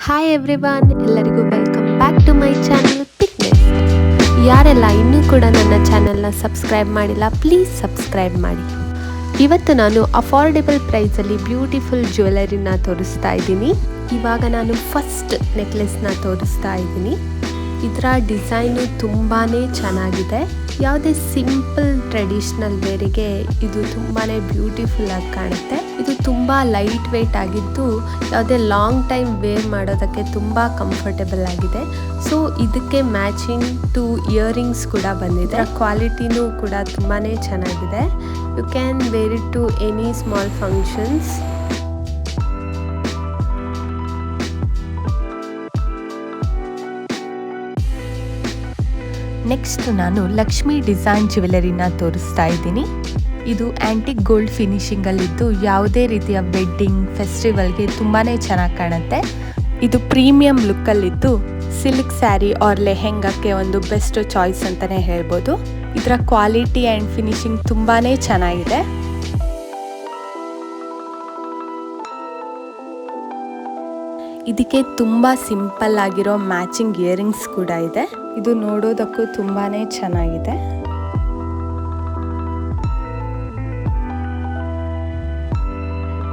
Hi everyone, ಎಲ್ಲರಿಗೂ welcome back to my channel ಪಿಕ್ನೆಸ್. ಯಾರೆಲ್ಲ ಇನ್ನೂ ಕೂಡ ನನ್ನ ಚಾನಲ್ನ ಸಬ್ಸ್ಕ್ರೈಬ್ ಮಾಡಿಲ್ಲ, ಪ್ಲೀಸ್ ಸಬ್ಸ್ಕ್ರೈಬ್ ಮಾಡಿ. ಇವತ್ತು ನಾನು ಅಫೋರ್ಡೆಬಲ್ ಪ್ರೈಸಲ್ಲಿ ಬ್ಯೂಟಿಫುಲ್ ಜ್ಯುವೆಲರಿನ ತೋರಿಸ್ತಾ ಇದ್ದೀನಿ. ಇವಾಗ ನಾನು ಫಸ್ಟ್ ನೆಕ್ಲೆಸ್ನ ತೋರಿಸ್ತಾ ಇದ್ದೀನಿ. ಇದರ ಡಿಸೈನು ತುಂಬಾ ಚೆನ್ನಾಗಿದೆ. ಯಾವುದೇ ಸಿಂಪಲ್ ಟ್ರೆಡಿಷ್ನಲ್ ವೇರಿಗೆ ಇದು ತುಂಬಾ ಬ್ಯೂಟಿಫುಲ್ ಆಗಿ ಕಾಣುತ್ತೆ. ಇದು ತುಂಬ ಲೈಟ್ ವೆಯ್ಟ್ ಆಗಿದ್ದು ಯಾವುದೇ ಲಾಂಗ್ ಟೈಮ್ ವೇರ್ ಮಾಡೋದಕ್ಕೆ ತುಂಬ ಕಂಫರ್ಟೇಬಲ್ ಆಗಿದೆ. ಸೊ ಇದಕ್ಕೆ ಮ್ಯಾಚಿಂಗ್ 2 ಇಯರಿಂಗ್ಸ್ ಕೂಡ ಬಂದಿದೆ. ಕ್ವಾಲಿಟಿನೂ ಕೂಡ ತುಂಬಾ ಚೆನ್ನಾಗಿದೆ. You can wear it to any small functions. Next ನಾನು ಲಕ್ಷ್ಮಿ ಡಿಸೈನ್ ಜ್ಯುವೆಲರಿನ ತೋರಿಸ್ತಾ ಇದ್ದೀನಿ. ಇದು ಆ್ಯಂಟಿಕ್ ಗೋಲ್ಡ್ ಫಿನಿಶಿಂಗಲ್ಲಿದ್ದು ಯಾವುದೇ ರೀತಿಯ ವೆಡ್ಡಿಂಗ್ ಫೆಸ್ಟಿವಲ್ಗೆ ತುಂಬಾ ಚೆನ್ನಾಗಿ ಕಾಣುತ್ತೆ. ಇದು ಪ್ರೀಮಿಯಂ ಲುಕ್ಕಲ್ಲಿದ್ದು ಸಿಲ್ಕ್ ಸ್ಯಾರಿ ಆರ್ ಲೆಹೆಂಗಾಕ್ಕೆ ಒಂದು ಬೆಸ್ಟ್ ಚಾಯ್ಸ್ ಅಂತಲೇ ಹೇಳ್ಬೋದು. ಇದರ ಕ್ವಾಲಿಟಿ ಆ್ಯಂಡ್ ಫಿನಿಶಿಂಗ್ ತುಂಬಾ ಚೆನ್ನಾಗಿದೆ. ಇದಕ್ಕೆ ತುಂಬ ಸಿಂಪಲ್ ಆಗಿರೋ ಮ್ಯಾಚಿಂಗ್ ಇಯರಿಂಗ್ಸ್ ಕೂಡ ಇದೆ. ಇದು ನೋಡೋದಕ್ಕೂ ತುಂಬಾ ಚೆನ್ನಾಗಿದೆ.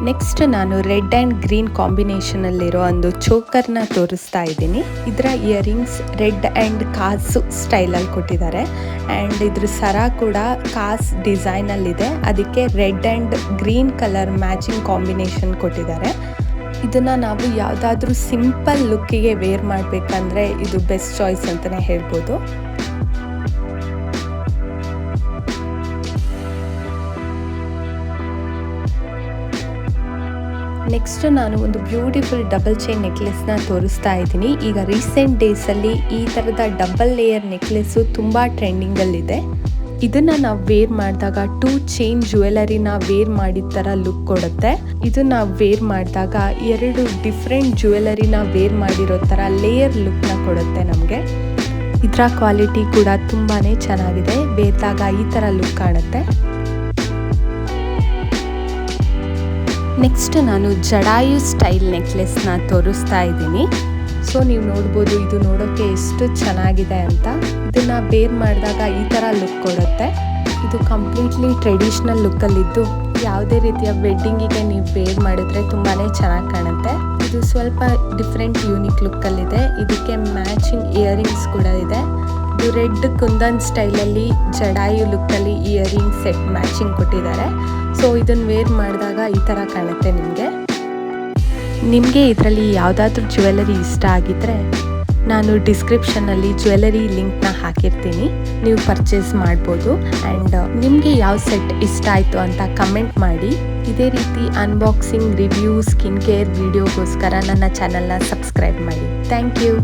ನೆಕ್ಸ್ಟ್ ನಾನು ರೆಡ್ ಆ್ಯಂಡ್ ಗ್ರೀನ್ ಕಾಂಬಿನೇಷನಲ್ಲಿರೋ ಒಂದು ಚೋಕರ್ನ ತೋರಿಸ್ತಾ ಇದ್ದೀನಿ. ಇದರ ಇಯರಿಂಗ್ಸ್ ರೆಡ್ ಆ್ಯಂಡ್ ಕಾಸು ಸ್ಟೈಲಲ್ಲಿ ಕೊಟ್ಟಿದ್ದಾರೆ. ಆ್ಯಂಡ್ ಇದ್ರ ಸರ ಕೂಡ ಕಾಸ್ ಡಿಸೈನಲ್ಲಿದೆ. ಅದಕ್ಕೆ red and green colour matching combination ಕೊಟ್ಟಿದ್ದಾರೆ. ಇದನ್ನು ನಾವು ಯಾವುದಾದ್ರೂ ಸಿಂಪಲ್ ಲುಕ್ಕಿಗೆ ವೇರ್ ಮಾಡಬೇಕಂದ್ರೆ ಇದು ಬೆಸ್ಟ್ ಚಾಯ್ಸ್ ಅಂತಲೇ ಹೇಳ್ಬೋದು. ನೆಕ್ಸ್ಟ್ ನಾನು ಒಂದು ಬ್ಯೂಟಿಫುಲ್ ಡಬಲ್ ಚೈನ್ ನೆಕ್ಲೆಸ್ನ ತೋರಿಸ್ತಾ ಇದ್ದೀನಿ. ಈಗ ರೀಸೆಂಟ್ ಡೇಸಲ್ಲಿ ಈ ಥರದ ಡಬಲ್ ಲೇಯರ್ ನೆಕ್ಲೆಸ್ಸು ತುಂಬ ಟ್ರೆಂಡಿಂಗಲ್ಲಿದೆ. ಇದನ್ನು ನಾವು ವೇರ್ ಮಾಡಿದಾಗ 2 ಚೈನ್ ಜ್ಯುವೆಲರಿನ ವೇರ್ ಮಾಡಿದ ಥರ ಲುಕ್ ಕೊಡುತ್ತೆ. ಇದು ನಾವು ವೇರ್ ಮಾಡಿದಾಗ 2 ಡಿಫ್ರೆಂಟ್ ಜ್ಯುವೆಲರಿನ ವೇರ್ ಮಾಡಿರೋ ಥರ ಲೇಯರ್ ಲುಕ್ನ ಕೊಡುತ್ತೆ ನಮಗೆ. ಇದರ ಕ್ವಾಲಿಟಿ ಕೂಡ ತುಂಬಾ ಚೆನ್ನಾಗಿದೆ. ವೇರ್ದಾಗ ಈ ಥರ ಲುಕ್ ಕಾಣುತ್ತೆ. ನೆಕ್ಸ್ಟ್ ನಾನು ಜಡಾಯು ಸ್ಟೈಲ್ ನೆಕ್ಲೆಸ್ನ ತೋರಿಸ್ತಾ ಇದ್ದೀನಿ. ಸೊ ನೀವು ನೋಡ್ಬೋದು ಇದು ನೋಡೋಕ್ಕೆ ಎಷ್ಟು ಚೆನ್ನಾಗಿದೆ ಅಂತ. ಇದನ್ನು ವೇರ್ ಮಾಡಿದಾಗ ಈ ಥರ ಲುಕ್ ಕೊಡುತ್ತೆ. ಇದು ಕಂಪ್ಲೀಟ್ಲಿ ಟ್ರೆಡಿಷ್ನಲ್ ಲುಕ್ಕಲ್ಲಿದ್ದು ಯಾವುದೇ ರೀತಿಯ ವೆಡ್ಡಿಂಗಿಗೆ ನೀವು ವೇರ್ ಮಾಡಿದ್ರೆ ತುಂಬಾ ಚೆನ್ನಾಗಿ ಕಾಣುತ್ತೆ. ಇದು ಸ್ವಲ್ಪ ಡಿಫ್ರೆಂಟ್ ಯೂನಿಕ್ ಲುಕ್ಕಲ್ಲಿದೆ. ಇದಕ್ಕೆ ಮ್ಯಾಚಿಂಗ್ ಇಯರಿಂಗ್ಸ್ ಕೂಡ ಇದೆ. ಇದು ರೆಡ್ ಕುಂದನ್ ಸ್ಟೈಲಲ್ಲಿ ಜಡಾಯು ಲುಕ್ಕಲ್ಲಿ ಇಯರಿಂಗ್ ಸೆಟ್ ಮ್ಯಾಚಿಂಗ್ ಕೊಟ್ಟಿದ್ದಾರೆ. ಸೊ ಇದನ್ನು ವೇರ್ ಮಾಡಿದಾಗ ಈ ಥರ ಕಾಣುತ್ತೆ ನಿಮಗೆ ಇದರಲ್ಲಿ ಯಾವುದಾದ್ರೂ ಜ್ಯುವೆಲರಿ ಇಷ್ಟ ಆಗಿದ್ದರೆ ನಾನು ಡಿಸ್ಕ್ರಿಪ್ಷನಲ್ಲಿ ಜ್ಯುವೆಲರಿ ಲಿಂಕ್ನ ಹಾಕಿರ್ತೀನಿ, ನೀವು ಪರ್ಚೇಸ್ ಮಾಡ್ಬೋದು. ಆ್ಯಂಡ್ ನಿಮಗೆ ಯಾವ ಸೆಟ್ ಇಷ್ಟ ಆಯಿತು ಅಂತ ಕಮೆಂಟ್ ಮಾಡಿ. ಇದೇ ರೀತಿ ಅನ್ಬಾಕ್ಸಿಂಗ್, ರಿವ್ಯೂ, ಸ್ಕಿನ್ ಕೇರ್ ವಿಡಿಯೋಗೋಸ್ಕರ ನನ್ನ ಚಾನಲ್ನ ಸಬ್ಸ್ಕ್ರೈಬ್ ಮಾಡಿ. Thank you.